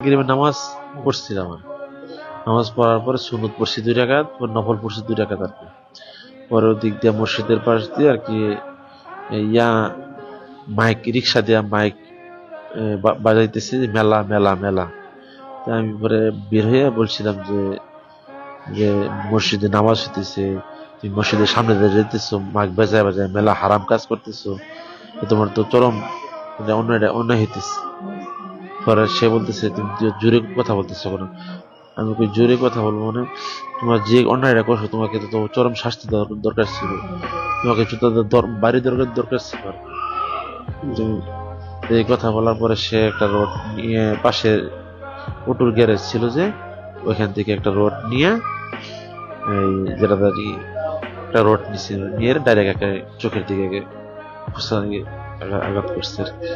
মাগরিবের নামাজ পড়ছিলাম আমি। নামাজ পড়ার পরে সুন্নত পড়ছি 2 রাকাত, পরে নফল পড়ছি 2 রাকাত আর কি। পরে ওদিক দিয়ে মসজিদের পাশ দিয়ে আর কি ইয়া মাইক রিক্সা দিয়া মাইক বাজাইতেছে যে মেলা মেলা মেলা। তা আমি পরে বের হয়ে বলছিলাম যে যে মসজিদে নামাজ হইতেছে, তুমি মসজিদের সামনে দিয়ে যেতেছো মাইক বাজায় বাজায়, মেলা হারাম কাজ করতেছো, তোমার তো চরম অন্যায় হইতেছে। পরে সে বলতেছে তুমি জোরে কথা বলতেছো কেন? আমি কই জোরে কথা বলবো মানে, তোমার যে অন্যায়টা করছো তোমাকে তো চরম শাস্তি দেওয়ার দরকার ছিল, তোমাকে বাড়ি দরকার ছিল আর কি। এই কথা বলার পরে সে একটা রড নিয়ে পাশে অটোর গ্যারেজ ছিল যে, ওইখান থেকে একটা রড নিয়ে এই যেটা একটা রড নিচে নিয়ে ডাইরেক্ট একটা চোখের দিকে আঘাত করছে আর কি।